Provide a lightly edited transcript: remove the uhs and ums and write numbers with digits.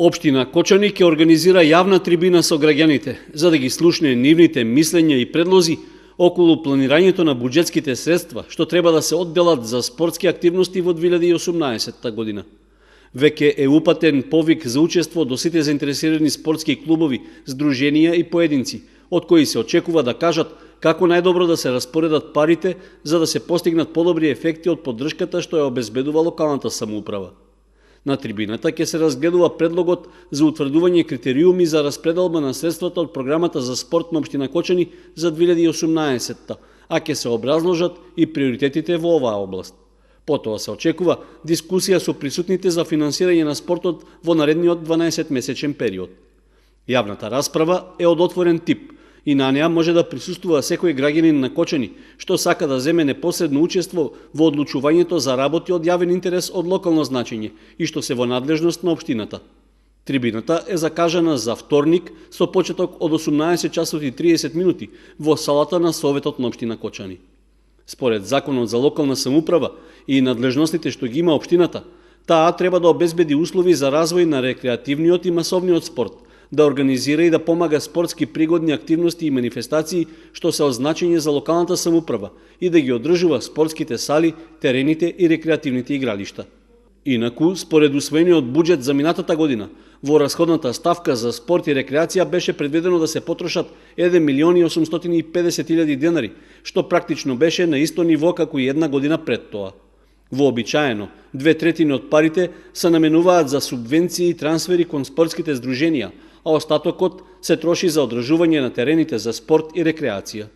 Општина Кочани ќе организира јавна трибина со граѓаните, за да ги слушне нивните мислења и предлози околу планирањето на буџетските средства, што треба да се одделат за спортски активности во 2018 година. Веќе е упатен повик за учество до сите заинтересирани спортски клубови, здруженија и поединци, од кои се очекува да кажат како најдобро да се распоредат парите за да се постигнат подобри ефекти од поддршката што ја обезбедува локалната самоуправа. На трибината ќе се разгледува предлогот за утврдување критериуми за распределба на средствата од програмата за спорт на општина Кочани за 2018, а ќе се образложат и приоритетите во оваа област. Потоа се очекува дискусија со присутните за финансирање на спортот во наредниот 12-месечен период. Јавната расправа е од отворен тип и на неа може да присуствува секој граѓанин на Кочани што сака да земе непосредно учество во одлучувањето за работи од јавен интерес од локално значење и што се во надлежност на општината. Трибината е закажана за вторник со почеток од 18 часот и 30 минути во салата на Советот на општина Кочани. Според Законот за локална самоуправа и надлежностите што ги има општината, таа треба да обезбеди услови за развој на рекреативниот и масовниот спорт, да организира и да помага спортски пригодни активности и манифестации што се од значење за локалната самоуправа и да ги одржува спортските сали, терените и рекреативните игралишта. Инаку, според усвоениот буџет за минатата година, во расходната ставка за спорт и рекреација беше предвидено да се потрошат 1.850.000 денари, што практично беше на исто ниво како и една година пред тоа. Вообичаено, 2/3 од парите се наменуваат за субвенции и трансфери кон спортските здруженија, а остатокот се троши за одржување на терените за спорт и рекреација.